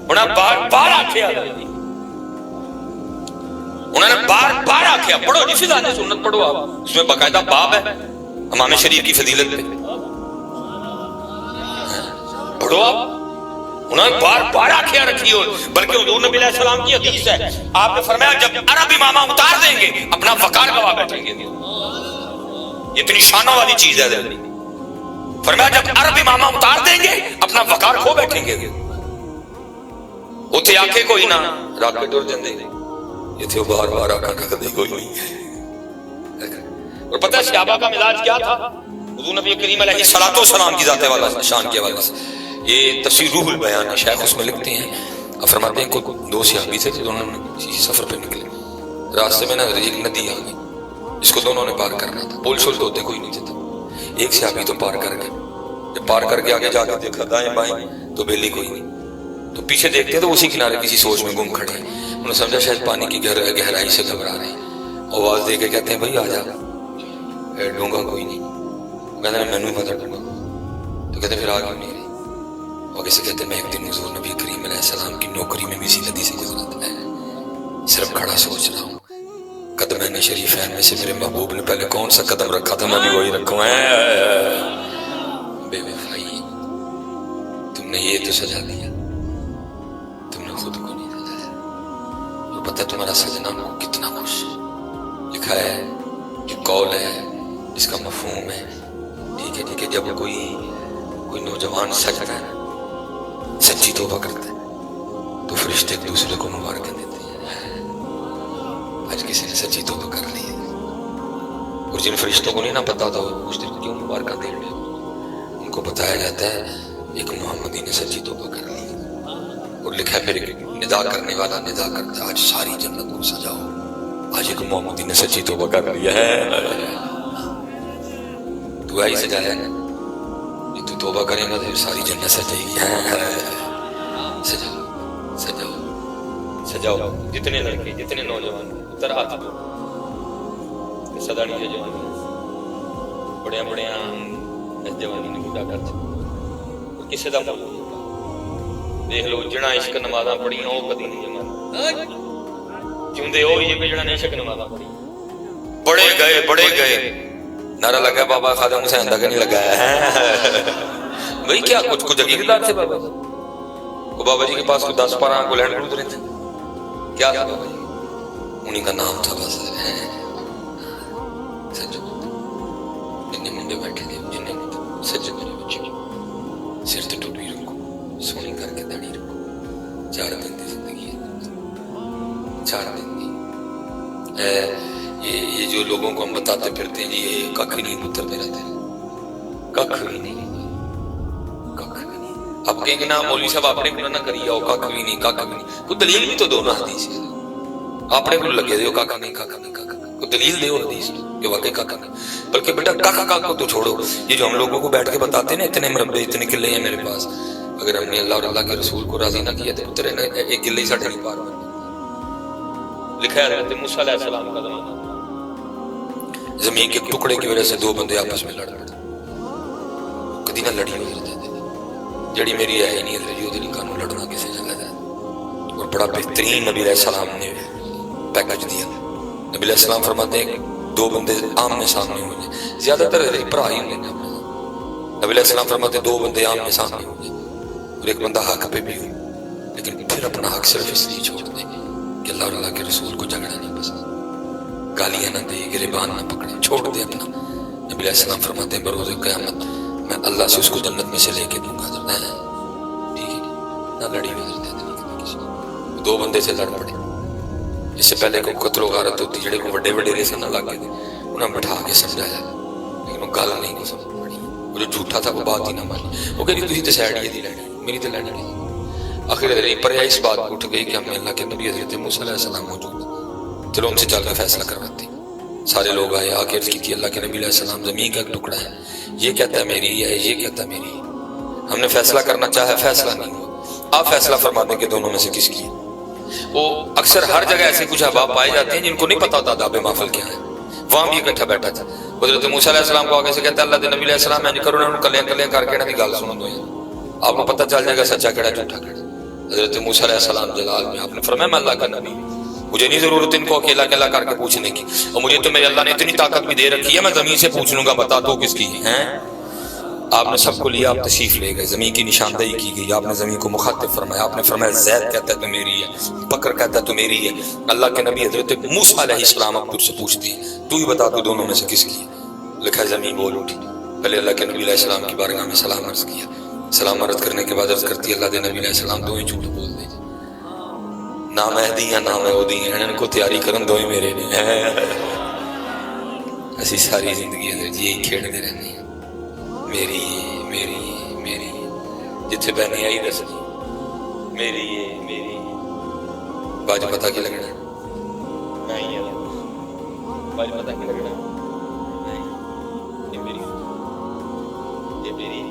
انہیں بار بار آکیا، انہوں نے بار بار آکھیا. پڑھو جی فضائل سنت پڑھو آپ، اس میں باقاعدہ باب ہے امام شریف کی فضیلت پہ، پڑھو آپ. انہوں نے بار بار آکھیا رکھی ہو. بلکہ حضور نبی علیہ السلام کی حدیث ہے، آپ نے فرمایا جب عرب امامہ اتار دیں گے اپنا وقار گوا بیٹھیں گے. یہ اتنی شانوں والی چیز ہے. فرمایا جب عرب امامہ اتار دیں گے اپنا وقار کھو بیٹھیں گے. اتھے آکھے کوئی نہ رکھ کے ٹر جاندے، یہ تھے بار بار آکھا کدے کوئی نہیں. اور پتہ ہے صحابہ کا مزاج کیا تھا؟ حضور نبی کریم علیہ الصلوۃ والسلام کی ذات والا شان کے حوالے سے یہ تفسیر روح البیان ہے، شیخ اس میں لکھتے ہیں، فرماتے ہیں کو دو صحابی تھے دونوں نے کسی سفر پہ نکلے، راستے میں نہ ایک ندی آ گئی جس کو دونوں نے پار کرنا تھا. پول شول ہوتے کوئی نہیں تھا. ایک صحابی تو پار کر گئے، جب پار کر کے آگے جا کے دیکھا دائیں بائیں تو بیلی کوئی نہیں. تو پیچھے دیکھتے تو اسی کنارے کسی سوچ میں گم کھڑے ہیں. انہوں نے سمجھا شاید پانی کی گہرائی سے گھبرا رہے ہیں. آواز دے کے کہتے ہیں بھائی آ جا. ڈونگا کوئی نہیں. کہتے ہیں میں نے پتا ڈونگا. تو کہتے ہیں پھر آگے نہیں رہی. آگے سے کہتے ہیں میں ایک دن حضور نبی کریم علیہ السلام کی نوکری میں بھی اسی ندی سے گزرا تھا، صرف کھڑا سوچ رہا ہوں قدمین شریفین میں سے میرے محبوب نے پہلے کون سا قدم رکھا تھا میں بھی وہی رکھوں. بے وفائی، تم نے یہ تو سجا دیا، تم نے خود کو نہیں سجایا. اور پتہ تمہارا سجنا کتنا خوش لکھا ہے کہ قول ہے اس کا مفہوم ہے. ٹھیک ہے ٹھیک ہے. جب کوئی نوجوان سجتا ہے، سچی توبہ کرتا ہے تو فرشتے ایک دوسرے کو مبارکیں دیتے ہیں. آج کسی نے سچی توبہ کر لی ہے اور جن فرشتوں کو نہیں نہ پتا تھا وہ پوچھتے کیوں مبارکیں دے رہے ہو، ان کو بتایا جاتا ہے ایک محمدی نے سچی توبہ کر لی. اور لکھا ہے پھر ندا کرنے والا ندا کرتا ہے آج ساری جنت کو سجاؤ، آج ایک محمدی نے سچی توبہ کر لیا ہے. تو آئی سجایا ہے، تو توبہ کریں گا تو ساری جنت سجائے گی. سجاؤ سجاؤ سجاؤ. جتنے لڑکے جتنے نوجوان اتر ہاتھ دو سداڑی ہے جوانی بڑے بڑے جوانی نے بوڑھا کر دیا. کسی کا مول نہیں دیکھ لو جنا عشق نمازاں پڑھیاں وہ کدی نہیں جمانا چوندے وہ یہ کہ جنا نے عشق نمازاں پڑھی بڑے گئے نعرہ لگا بابا خادم حسین کا نہیں لگایا ہے بھائی کیا کچھ جگیردار تھے بابا جی کو. بابا جی کے پاس کوئی 10 12 کو لینڈ کروزر تھے. کیا تھا بابا جی؟ انہی کا نام تھا بس. سچ جن منڈے بیٹھے تھے جن سچ میرے بچے سر تے ٹوپی رکھو سونی کر کے داڑھی رکھو. 4 دن کی زندگی ہے، 4 دن کی. یہ جو لوگوں کو ہم بتاتے پھرتے ہیں یہ ککھ نہیں پتر میرا دل ککھ بھی نہیں. اب کہیں گے نا مولوی صاحب آپ نے کیوں نہ کری آؤ ککھ بھی نہیں ککھ بھی نہیں. کوئی دلیل بھی تو دو نا حدیث ہے. آپ نے کیوں لگے دیو ککھ نہیں کوئی دلیل دیو حدیث کہ واقعی ککھ نہیں. بلکہ بیٹا ککھ کو تو چھوڑو. یہ جو ہم لوگوں کو بیٹھ کے بتاتے ہیں نا اتنے مربع اتنے قلعے ہیں میرے پاس، اگر ہم نے اللہ اور اللہ کے رسول کو راضی نہ کیا تو پتر ہے ایک قلعے ہی ساڑھے نہیں پار بن. لکھا ہے حضرت موسیٰ علیہ السلام کا زمانہ، زمین کے ٹکڑے کی وجہ سے 2 بندے آپس میں لڑ پڑتے. کدی نہ لڑی ہوئی رہتے جڑی میری ہے نہیں رہی وہ کانوں لڑنا کسی جگہ ہے. اور بڑا بہترین نبی علیہ السلام نے پیکج دیا. نبی علیہ السلام فرماتے ہیں 2 بندے آمنے سامنے ہوئے، زیادہ تر بھرا ہی ہوئے. نبی علیہ السلام فرماتے 2 بندے آمنے سامنے ہوئے اور ایک بندہ حق پہ بھی ہو لیکن پھر اپنا حق صرف اس لیے چھوڑ دے کہ اللہ اور اللہ کے رسول کو جھگڑا نہیں پسند. گالیاں نہ دے، گریبان نہ پکڑے، چھوڑ دے اپنا. نبی علیہ السلام فرماتے ہیں بروز قیامت میں اللہ سے اس کو جنت میں سے لے کے دوں گا. ٹھیک ہے نہ لڑی ہوئی کسی دو بندے سے لڑ پڑے. اس سے پہلے کوئی قتل و غارت ہوتی جڑے کو بڑے بڑے ریسن نہ لگ گئے تھے انہیں بٹھا کے سمجھایا لیکن وہ گل نہیں کو سمجھ پڑی. وہ جو جھوٹا تھا وہ بات ہی نہ مانی. وہ کہہ رہی تھی تو سائڈ یہ دی لینی میری تو لینی نہیں. آخر پر اس بات کو اٹھ گئی کہ ہمیں اللہ کے نبی حضرت موسیٰ علیہ السلام موجود ہے، چلو ان سے چل کر فیصلہ کرواتے. سارے لوگ آئے آ کے عرض کی تھی اللہ کے نبی علیہ السلام زمین کا ایک ٹکڑا ہے، یہ کہتا ہے میری ہے، یہ کہتا ہے میری ہے. ہم نے فیصلہ کرنا چاہا فیصلہ نہیں ہوا. آپ فیصلہ فرما دیں کہ دونوں میں سے کس کی ہے. وہ اکثر ہر جگہ ایسے کچھ احباب پائے جاتے ہیں جن کو نہیں پتا ہوتا آداب محفل کیا ہے. وہاں بھی اکٹھا بیٹھا تھا. حضرت موسیٰ علیہ السلام کو آگے سے کہتا ہے اللہ کے نبی علیہ السلام میں کرو نا کلیاں کلیاں کر کے نا دی گل سنو دو آپ کو پتہ چل جائے گا سچا کیڑا جھوٹا کیڑا. حضرت موسیٰ علیہ السلام جلال میں آپ نے فرمایا میں اللہ کا نبی، مجھے نہیں ضرورت ان کو اکیلا اکیلا کر کے پوچھنے کی، اور مجھے تو میرے اللہ نے اتنی طاقت بھی دے رکھی ہے میں زمین سے پوچھ لوں گا بتا دو کس کی ہے. آپ نے سب کو لیا، آپ تشریف لے گئے، زمین کی نشاندہی کی گئی. آپ نے زمین کو مخاطب فرمایا. آپ نے فرمایا زید کہتا ہے تو میری ہے، بکر کہتا ہے تو میری ہے. اللہ کے نبی حضرت موسیٰ علیہ السلام اب تجھ سے پوچھتی ہے تو ہی بتا دو دونوں میں سے کس کی ہے. لکھا ہے زمین بول اٹھی. پہلے اللہ کے نبی علیہ السلام کی بارگاہ میں سلام عرض کیا. سلام عرض کرنے کے بعد عرض کرتی اللہ کے نبی علیہ السلام دو ہی جھوٹ بول دے نہ مہدی ہیں نہ مہودی ہیں ان کو تیاری کرن دو ہی میرے نے. اسی ساری زندگی یہی کھیڑتے رہنے ہیں میری میری میری جتھے بہنی آئی دس میری میری باج پتہ کی لگنا نہیں باج پتہ کی لگنا نہیں یہ میری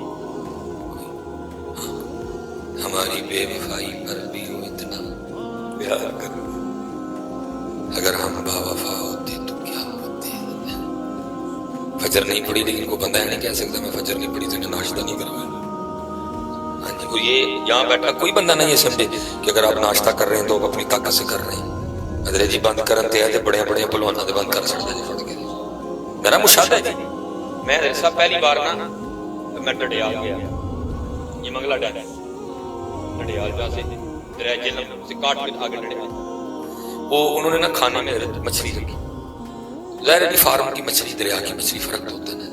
ہماری بے وفائی پر بھی وہ اتنا پیار کر اگر ہم با وفا ہوتے تو کیا ہوتے. فجر نہیں پڑی لیکن کو بندہ نہیں کہہ سکتا میں فجر نہیں پڑی تو انہیں ناشتہ نہیں کروایا. ہاں جی وہ یہ یہاں بیٹھا کوئی بندہ نہیں یہ سمجھے کہ اگر آپ ناشتہ کر رہے ہیں تو آپ اپنی طاقت سے کر رہے ہیں. حضرت جی بند کرن تے ہے بڑے بڑے پہلوانا دے بند کر سکتا جی پڑھ کے میرا مشاہدہ ہے جی. میں سب پہلی بار نا میں ڈڈیال گیا یہ منگلا ڈر ڈڈیال جہاں سے دریا جہلم سے کاٹ کے آگے ڈڈیال وہ انہوں نے نا کھانے میں مچھلی رکھی. ظاہر ہے فارم کی مچھلی دریا کی مچھلی فرق ہوتا ہے نا.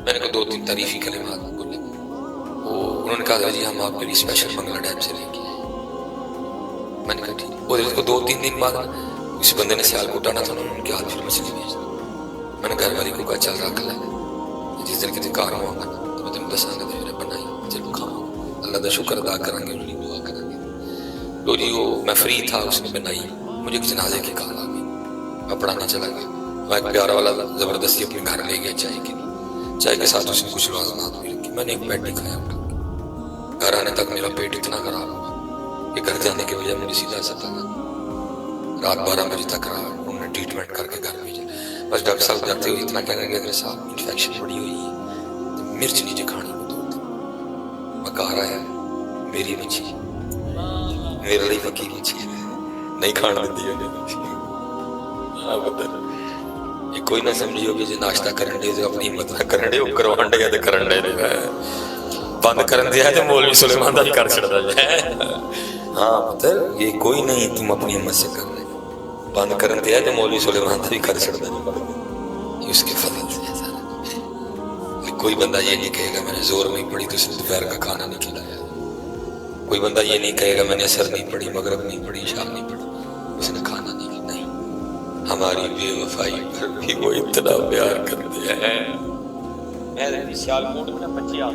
میں نے کہا دو تین تعریفی کلمات بولے. وہ انہوں نے کہا جی ہم آپ کے لیے اسپیشل بنگلہ ڈیم سے لے کے آئے. میں نے کہا ٹھیک. وہ کو دو تین دن بعد اس بندے نے سیال کوٹ آنا تھا انہوں نے ان کے ہاتھ پھر مچھلی بھیج دی. میں نے گھر والی کو کہا چل رکھ لے جس دن کسی کار ہوا گا تو میں تمہیں دساں گا تو میں بنائی چلو کھاؤ اللہ کا شکر ادا کریں گے انہیں دعا کریں گے. تو جی وہ میں فری تھا اس نے بنائی. مجھے ایک جنازے کی کال آ گئی میں پڑھانے چلا گیا. میں ایک پیارا والا زبردستی اپنے گھر لے گیا چائے کے لیے. چائے کے ساتھ اس نے کچھ لازمات بھی رکھی. میں نے ایک پیٹ نہیں کھایا اٹھا کے. گھر آنے تک میرا پیٹ اتنا خراب ہوا کہ گھر جانے کے بجائے مجھے سیدھا ستا تھا. رات 12 بجے تک رہا. انہوں نے ٹریٹمنٹ کر کے گھر بھیجا. بس ڈاکٹر صاحب جاتے ہوئے اتنا کہہ رہے کہ صاحب انفیکشن بڑی ہوئی ہے مرچ نیچے کھانی کو دو. میں کہا رہا ہے میری مچھلی میرے لیے فقیر مچھلی نہیں کھانا دیتی ہے. یہ کوئی نہ سمجھیو کہ جو ناشتہ کرن دے جو اپنی ہمت نہ کرن دے وہ کروان دے یا کرن دے بند کرن دیا ہے تو مولوی سلیمان دا بھی کر چھڑتا جائے. ہاں پتر یہ کوئی نہیں تم اپنی ہمت سے کر رہے بند کرن دیا ہے تو مولوی سلیمان دا بھی کر چھڑتا جائے. یہ اس کے فضل سے ہے سارا. کوئی بندہ یہ نہیں کہے گا میں نے زور نہیں پڑی تو اسے دوپہر کا کھانا نہیں کھلایا. کوئی بندہ یہ نہیں کہے گا میں نے اثر نہیں پڑی مغرب نہیں پڑی شام نہیں پڑی اس نے کھانا نہیں کھلایا. نہیں ہماری بے وفائی پر بھی وہ اتنا پیار کرتے ہیں. میں سیال کوٹ میں بچے آ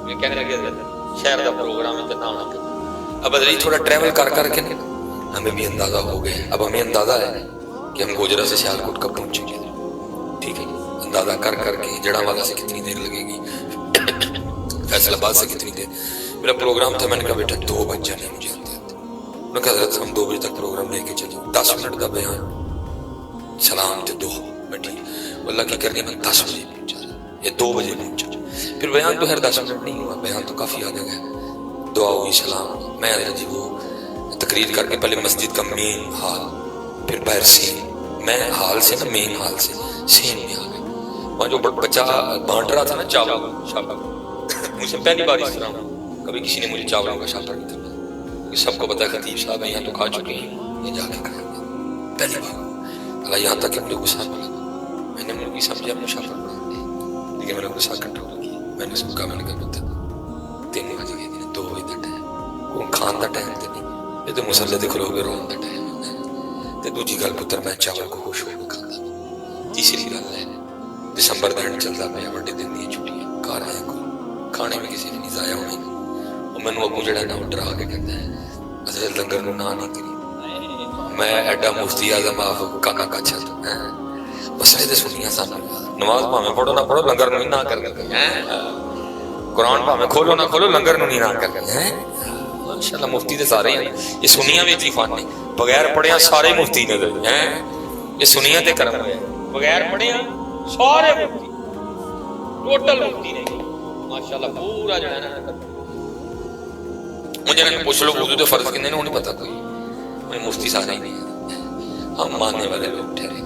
میں کہنے لگے شہر کا پروگرام ہے تو نہ آنا. اب ادھر تھوڑا ٹریول کر کر کے ہمیں بھی اندازہ ہو گیا. اب ہمیں اندازہ ہے کہ ہم گوجرا سے سیال کوٹ کب پہنچیں گے. ٹھیک ہے اندازہ کر کر کے جڑا والا سے کتنی دیر لگے گی فیصل آباد سے کتنی دیر. میرا پروگرام تھا میں نے کہا بیٹا 2 بج جانے مجھے آتے آتے. انہوں نے کہا حضرت ہم 2 بجے تک پروگرام لے کے چلیں 10 منٹ کا بیان سلام تے 2 بیٹھی اللہ کی کرنی میں 10 بجے پہنچا یا 2 بجے پہنچا. پھر بیان تو ہر 10 منٹ نہیں ہوا بیان تو کافی آگے گیا. دعا ہوئی سلام. میں جی وہ تقریر کر کے پہلے مسجد کا مین ہال پھر باہر سین میں ہال سے نا مین ہال سے سین میں آ گئے. وہاں جو بچہ بانٹ رہا تھا نا چاول شاپر مجھے پہلی بار اس طرح کبھی کسی نے مجھے چاولوں کا شاپر نہیں تھا. سب کو پتا ہے خطیب صاحب یہاں تو کھا چکے ہیں یہ جا کے کھائیں گے پہلی بار. بھلا یہاں تک کہ مجھے غصہ نہ لگا. میں نے ملکی سمجھا مشافر بنا دیا لیکن میرا غصہ کنٹرول کیا. میں نے اس کو کہا میں نے کہا پتر 3 بج گئے 2 بجے کا ٹائم کوئی کھان کا ٹائم تو نہیں یہ تو مسلے دے کھلو کے رون کا ٹائم ہے. دوجی گل پتر میں چاول کو خوش ہو کے کھانا. تیسری گل ہے دسمبر کا اینڈ چلتا پیا بڑے دن دیا چھٹیاں گھر آیا کوئی کھانے میں کسی نے نہیں ضائع ہونے اور مینو ابو جڑا نا ڈرا کے کہتا ہے اصل لنگر نہ نہیں کری. میں ایڈا مفتی اعظم آپ کانا کا چھت مسئلے تو سنیا سان نماز پاویں پڑھو نہ پڑھو لنگر نہیں نہ کر قرآن پاویں کھولو نہ کھولو لنگر نہیں نہ کر ماشاءاللہ مفتی تو سارے ہیں. یہ سنیا بھی ہی فن ہے بغیر پڑھیا سارے مفتی نظر ہیں. یہ سنیا تے کرم ہے بغیر پڑھیا سارے مفتی ٹوٹل مفتی نے ماشاءاللہ پورا جو ہے نا مجھے نے پوچھ لو وضو دے فرض کتنے نے نہیں پتا کوئی میں مفتی سارے ہی نہیں ہیں. ہم ماننے والے لوگ ٹھہرے.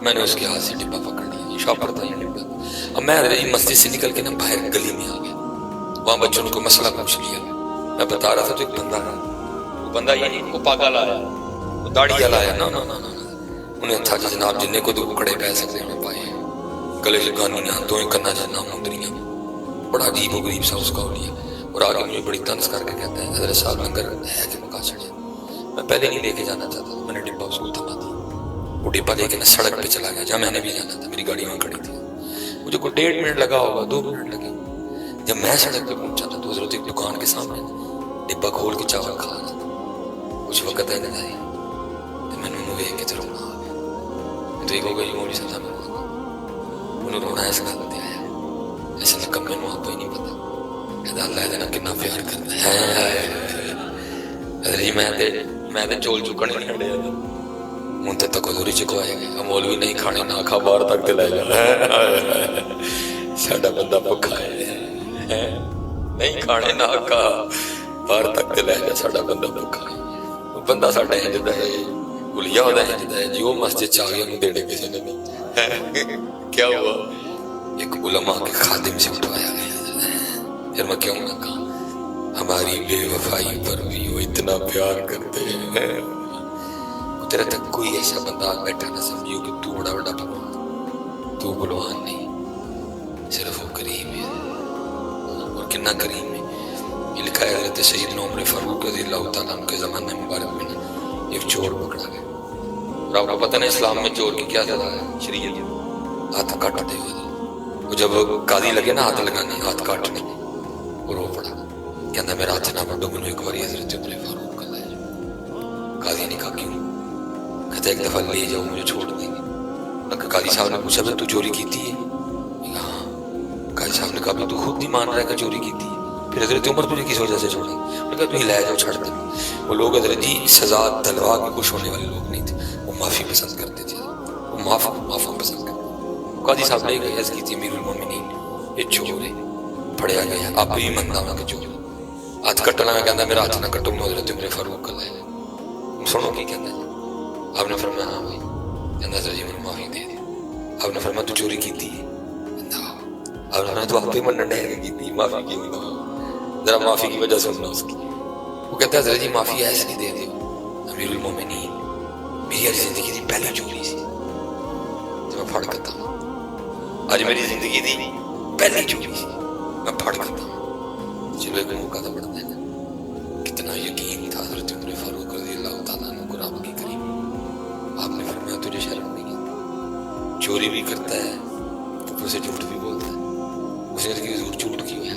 میں نے اس کے ہاتھ سے ڈبہ پکڑ لیا شاپر تھا یہ ڈبہ. اب میں مسجد سے نکل کے نا باہر گلی میں آ گیا وہاں بچوں کو مسئلہ پوچھ لیا. میں بتا رہا تھا تو ایک بندہ رہا وہ بندہ یہ نہیں وہ پاگل آیا وہ داڑھی والا آیا نا انہیں تھا کہ جناب جنہیں کو دو کڑے پہ سکتے انہیں پائے گلے لگانیاں دو کنا جانا مندریاں بڑا عجیب و غریب سا اس کا ہو لیا اور آگے مجھے بڑی طنز کر کے کہتا ہے حضرت صاحب لنگر ہے کہ مکا چھڑے. میں پہلے نہیں لے کے جانا چاہتا تھا میں نے ڈبہ اس کو تھما دیا. وہ ڈبہ لے کے میں سڑک پہ چلا گیا جہاں میں نے بھی جانا تھا میری گاڑی وہاں کھڑی تھی. مجھے کوئی 1.5 منٹ لگا ہوگا 2 منٹ لگے. جب میں سڑک پہ پہنچا تھا تو حضرت ایک دکان کے سامنے ڈبہ کھول کے چاول کھا رہا تھا. کچھ وقت ہے نہیں تو میں نے انہوں دیکھ کے تو رونا آ گیا. تو ایک ہو گئی مولوی صاحب میں انہوں رونا اس گل پہ آیا ایسے نکمے نو آپ کو ہی نہیں پتا کہتا اللہ دینا کتنا پیار کرتا ہے. جی میں تے چول چکن نہیں ہڑیا ہوں تے تک ادھوری چکوائے گئے مولوی نہیں کھانے نہ کھا باہر تک تے لے جا ساڈا بندہ بھکھا ہے نہیں کھانے نہ کھا باہر تک تے لے جا ساڈا بندہ بھکھا ہے. بندہ ساڈا انجدا ہے گلیا ہوتا ہے انجدا ہے جی وہ مسجد چاہ گیا انہوں دینے کسی نے نہیں. کیا ہوا ایک علماء کے خادم سے اٹھوایا گیا. پھر میں کیوں نہ کہا ہماری بے وفائی پر بھی وہ اتنا پیار کرتے ہیں. تیرے تک کوئی ایسا بندہ بیٹھا نہ سمجھو کہ تو بڑا بڑا بلوان تو بلوان نہیں صرف وہ کریم ہے. اور کتنا کریم ہے یہ لکھا ہے حضرت سیدنا عمر فاروق رضی اللہ تعالیٰ عنہ کے زمانے مبارک میں ایک چور پکڑا گیا. اور آپ کو پتہ نہیں اسلام میں چور کی کیا سزا ہے شریعت ہاتھ کاٹتے ہوئے. وہ جب قاضی لگے نا ہاتھ لگانے ہاتھ کاٹنے وہ رو پڑا کہنا میرا ہاتھ نہ بڑھو میں نے ایک باری حضرت عمر فاروق کا لائے. قاضی نے کہا کیوں کہتا ایک دفعہ لے جاؤ مجھے چھوڑ دیں گے. قاضی صاحب نے پوچھا تو چوری کی تھی ہاں. قاضی صاحب نے کہا تو خود نہیں مان رہا ہے کہ چوری کی تھی پھر حضرت عمر تجھے کس وجہ سے چھوڑیں. میں کہا تمہیں لے جاؤ چھڑ دیں. وہ لوگ حضرت جی سزا دلوا کے خوش ہونے والے لوگ نہیں تھے وہ معافی پسند کرتے تھے وہ معاف پسند کرتے. قاضی صاحب نے عرض کی تھی امیر المومنین یہ چور ہے پھڑیا گیا آپ بھی منتا ہوں کہ چور ہاتھ کٹنا میں کہتا میرا ہاتھ نہ کٹو میں حضرت عمر فاروق کا لائے. سنو کی کہتا ہے آپ نے فرمایا ہاں بھائی کہتا سر جی مجھے معافی دے دی. آپ نے فرمایا تو چوری کی تھی آپ نے تو آپ ہی مننے کی تھی معافی کی نہیں. ذرا معافی کی وجہ سننا اس کی. وہ کہتا ہے حضرت جی معافی ایسے نہیں دے دیو امیر المومنین میری زندگی کی پہلی چوری سی تو میں پھڑ کرتا ہوں. آج میری زندگی دی پہلی چوری سی میں پھڑ کرتا ہوں. چلو ایک موقع تو بڑھتا ہے کتنا یقین تھا حضرت عمر فاروق رضی اللہ تعالیٰ عنہ کو رب کی کریم. آپ نے فرمایا تجھے شرم نہیں ہے چوری بھی کرتا ہے اوپر سے جھوٹ بھی بولتا ہے. اس نے کہا ضرور جھوٹ کیوں ہے.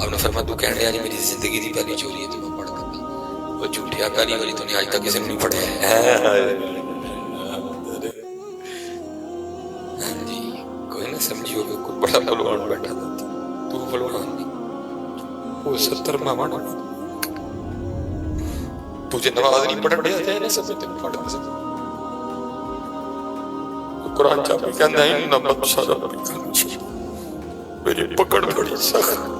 آپ نے فرمایا تو کہنے آج میری زندگی دی پہلی چوری ہے تو میں پڑھ کرتا ہوں. وہ جھوٹیا پہلی باری تو نہیں آج تک کسی نے نہیں پڑھا ہے. ہاں جی کوئی نہ سمجھیو کہ کوئی بڑا بلوان بیٹھا تھا تو بلوان نہیں وہ 70 ماما تجھے نماز نہیں پڑھ دیا جائے نہ سب تین پڑھ سکتے. قرآن چاہتا کہنا ہے نہ بچارا میری پکڑ بڑی سخت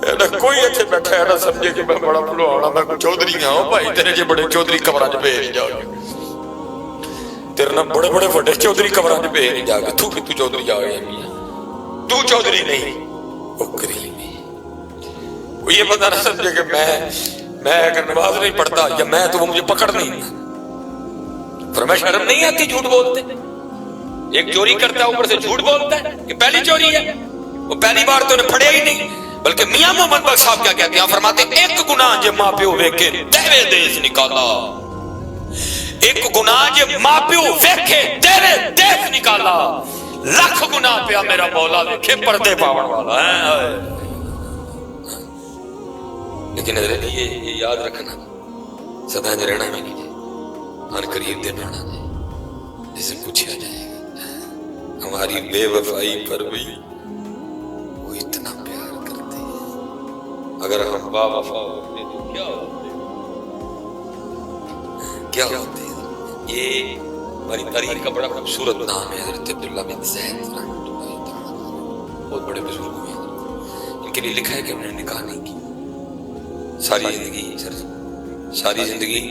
ایڈا کوئی اچھے بیٹھا ہے نہ سمجھے کہ میں بڑا بلوانا میں چودری ہاں بھائی تیرے جے بڑے چودری قبراں پہ نہیں جاؤ گے تیرے نہ بڑے بڑے بڑے چودری قبراں پہ نہیں جا گے تو کہ تو چودری جا گئے تو چودری نہیں وہ کریم ہے. وہ یہ پتہ نہ سمجھے کہ میں اگر نماز نہیں پڑھتا یا میں تو وہ مجھے پکڑ نہیں فرمایا شرم نہیں آتی جھوٹ بولتے؟ ایک چوری کرتا ہے اوپر سے جھوٹ بولتا ہے کہ پہلی چوری ہے، وہ پہلی بار تو انہیں پڑھے ہی نہیں. بلکہ میاں محمد بخش صاحب کیا کہتے ہیں، فرماتے ہیں ایک گناہ جے ماں پیو ویکھے تیرے دیس نکالا، ایک گناہ جے ماں پیو ویکھے تیرے دیس نکالا، لاکھ گناہ پیا میرا مولا ویکھے پردے پاون والا ہے. لیکن حضرت یہ یاد رکھنا سدا رہنا میں نہیں ہے، ان قریب دن آنا ہے جسے پوچھا جائے گا ہماری بے وفائی پر بھی وہ اتنا پیار کرتے ہیں. اگر ہم با وفا ہوتے تو کیا ہوتے؟ یہ ہماری تاریخ کا بڑا خوبصورت نام ہے حضرت عبداللہ بن زید رحمۃ اللہ تعالیٰ، بہت بڑے بزرگ ہوئے ہیں. ان کے لیے لکھا ہے کہ انہوں نے نکاح نہیں کی ساری زندگی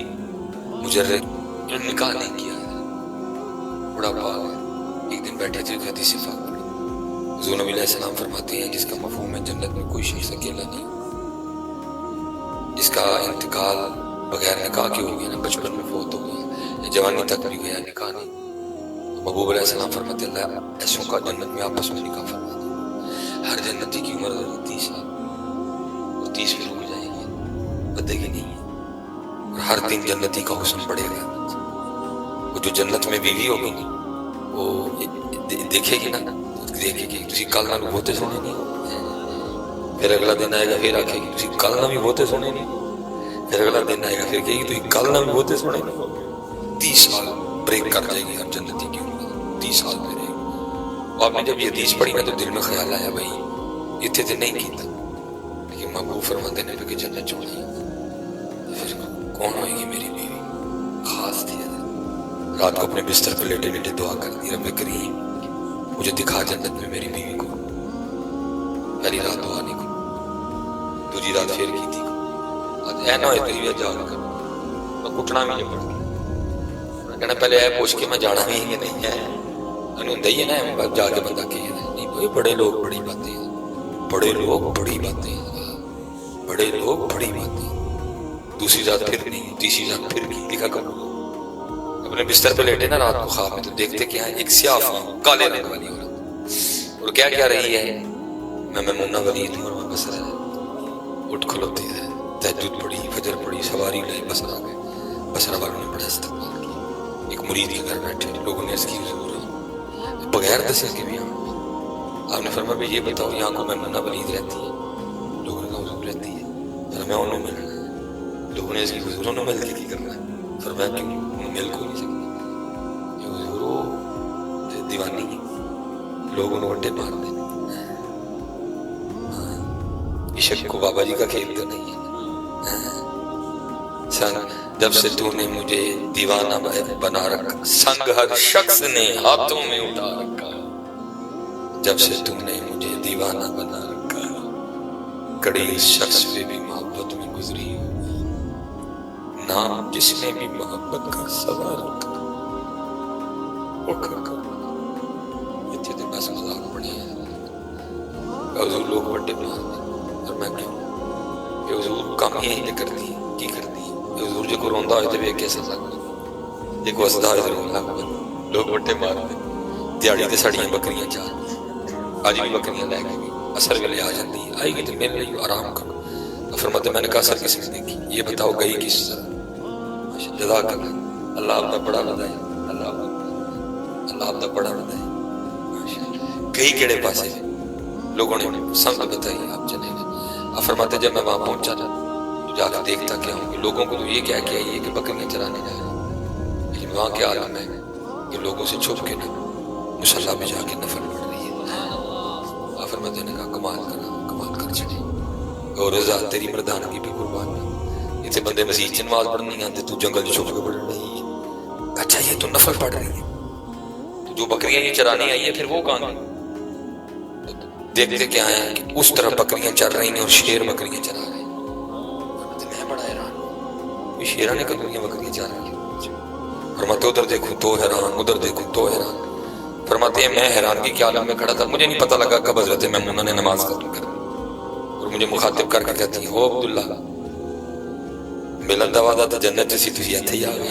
مجرد، انہوں نے نکاح نہیں کیا. بڑا پاک ہے. ایک دن بیٹھے تھے حدیث پاک پڑھی، حضور نبی علیہ السلام فرماتے ہیں جس کا مفہوم ہے جنت میں کوئی شخص اکیلا نہیں، جس کا انتقال بغیر نکاح کے ہو گیا نا، بچپن میں فوت ہو گیا، جوانی تک بھی گیا نکاح نہیں. محبوب علیہ السلام فرماتے ہیں اللہ ایسوں کا جنت میں آپس میں نکاح فرما دے. ہر جنتی کی عمر 30 سال، اور 30 پھر رک جائے گی، بدے گی نہیں ہے. اور ہر دن جنتی کا حسن بڑھے گا. وہ جو جنت میں بیوی ہوگی وہ دیکھے گی نا، دیکھے گی تسی کل نہ بہتے سونے نہیں، پھر اگلا دن آئے گا پھر آکھے گی تسی کل نہ بھی بہتے سونے نہیں، پھر اگلا دن آئے گا پھر کہے گی تسی کل نہ بھی بہتے سونے نہیں. 30 سال بریک کر جائے گی ہر جنتی کی عمر، 30 سال میں رہے گی. آپ نے جب یہ حدیث پڑھی نا تو دل میں خیال آیا بھائی اتنے تو نہیں کیتا، لیکن محبوب فرماتے نے کہ جنت چھوڑی پھر کون ہوئے گی میری بیوی؟ خاص تھی. رات کو اپنے بستر پہ لیٹے لیٹے دعا کر دی، رب کریم مجھے دکھا جنت میں میری بیوی کو. پہلی رات دعا نہیں کو، دوسری رات پھر کی تھی کو. اے نہ ہوئے تیری جاگ کر میں کٹنا بھی نہیں پڑ گیا. کہنا پہلے اے پوچھ کے میں جانا بھی ہے کہ نہیں ہے، انہوں ہوں ہی ہے نا جا کے بندہ کہ نہیں بھائی بڑے لوگ بڑی باتیں ہیں، بڑے لوگ بڑی باتیں ہیں، بڑے لوگ بڑی باتیں. دوسری رات پھر نہیں، تیسری رات پھر کی. لکھا کرو اپنے بستر پہ لیٹے نا رات کو خواب میں تو دیکھتے کیا ہے، ایک سیاہ کالے رنگ والی عورت، اور کیا رہی ہے، میں میمونہ ولید ہوں اور میں بسر ہے. اٹھ کھلوتے ہے، تہجد پڑھی، فجر پڑھی، سواری لے بسر آ گئے. بسرا والوں نے بڑا استقبال کیا. ایک مرید کے گھر بیٹھے لوگوں نے اس کی حضور بغیر دسے کے بھی آپ نے فرمایا بھی یہ بتاؤ یہاں کو میمونہ ولید رہتی ہے؟ لوگوں نے کہا حضور رہتی ہے. فرمایا انہوں ملنا ہے. لوگوں نے اس کی حضور انہوں مل کے کی کرنا ہے. فرمایا کیوں؟ انہوں مل کو نہیں سکتے، یہ حضور دیوانی لوگ انہوں وڈے مار دیں. عشق کو بابا جی کا کھیل تو نہیں ہے. جب سے تو نے مجھے دیوانہ بنا رکھا، سنگ ہر شخص نے ہاتھوں میں اٹھا رکھا. جب سے تو نے مجھے دیوانہ بنا رکھا، کڑی اس شخص پہ بھی محبت میں گزری ہو، نام جس نے بھی محبت کا سوال رکھا. اتنے دن بس مذاق پڑے ہیں حضور لوگ بڑے مار دیں. اور میں کیوں کہ حضور کام یہی کرتی ہے کی کرتی ہے. حضور جو کو روندہ ہوئے تو بھی کیسا لگا، ایک وسدہ ہے رون لگ لوگ بڑے مار دیں. دیاڑی تے ساڑیاں بکریاں چار آج بھی بکریاں لے گئی، اثر ویلے آ جاتی ہے، آئی گئی تو میرے لیے آرام کرو. فرماتے میں نے کہا اثر کس نے دیکھی، یہ بتاؤ گئی کس طرح؟ جزاک اللہ، اللہ آپ کا بڑا بدائے، اللہ آپ کا بڑا بدائے. کئی کیڑے پاسے لوگوں نے سمت بتائی، آپ چلے گئے. آپ فرماتے جب میں وہاں پہنچا تو جا کے دیکھتا کیا ہوں کہ لوگوں کو تو یہ کیا کیا ہے کہ بکریاں چرانے جا رہے ہیں، لیکن وہاں کے عالم ہے کہ لوگوں سے چھپ کے نا مصلی پہ جا کے نفل پڑھ رہی ہے. آپ فرماتے نے کہا کمال کر چڑے، اور رضا تیری مردانگی بھی قربان ہے. اتنے بندے مسیح چ نماز پڑھنی آتے تو جنگل چھپ کے پڑھ رہی ہے. اچھا یہ تو نفل پڑھ رہی ہے، تو جو بکریاں یہ چرانے آئی ہیں پھر وہ کہاں گئی؟ دیکھتے کیا ہے کہ اس طرح بکریاں چر رہی ہیں اور شیر بکریاں چرا رہے ہیں. میں بڑا حیران، شیرہ نے بکریاں چرا رہی ہیں. فرماتے ادھر دیکھو تو حیران، ادھر دیکھو تو حیران. فرماتے ہیں میں حیرانگی کے عالم میں کھڑا تھا، مجھے نہیں پتہ لگا کب حضرت میمونہ نے نماز ختم کر دی اور مجھے مخاطب کر کے کہتی ہیں او عبداللہ ملن دا وعدہ تو جنت سی تسی ایتھے ہی آ گئے.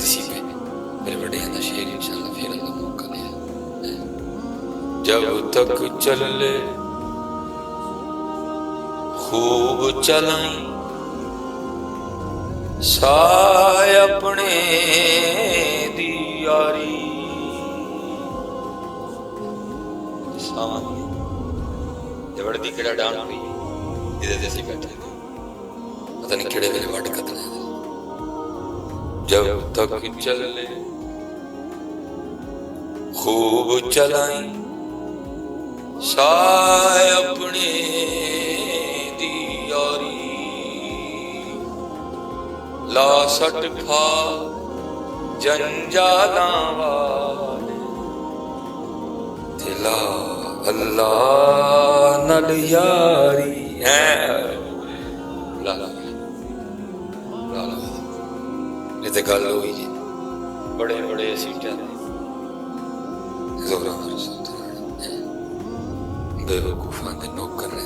سی پہ میرے بڑے کا شعر انشاءاللہ پھر اللہ موقع دے. جب تک چل لے خوب چلائیں سائے اپنے دی یاری. جبڑ دی کڑا ڈان ہوئی ادھر جیسے بیٹھے تھے پتہ نہیں کڑے ویلے وڈ کتنے. جب تک چل لے خوب چلائیں سائے اپنے دی یاری. لا سٹ کھا جنجالاں والے دلا اللہ نال یاری ہے. لا لا لا لا یہ تے گل ہوئی جی بڑے بڑے سیٹاں نے زہرا رسول بے وقوفاں دے نوکر نے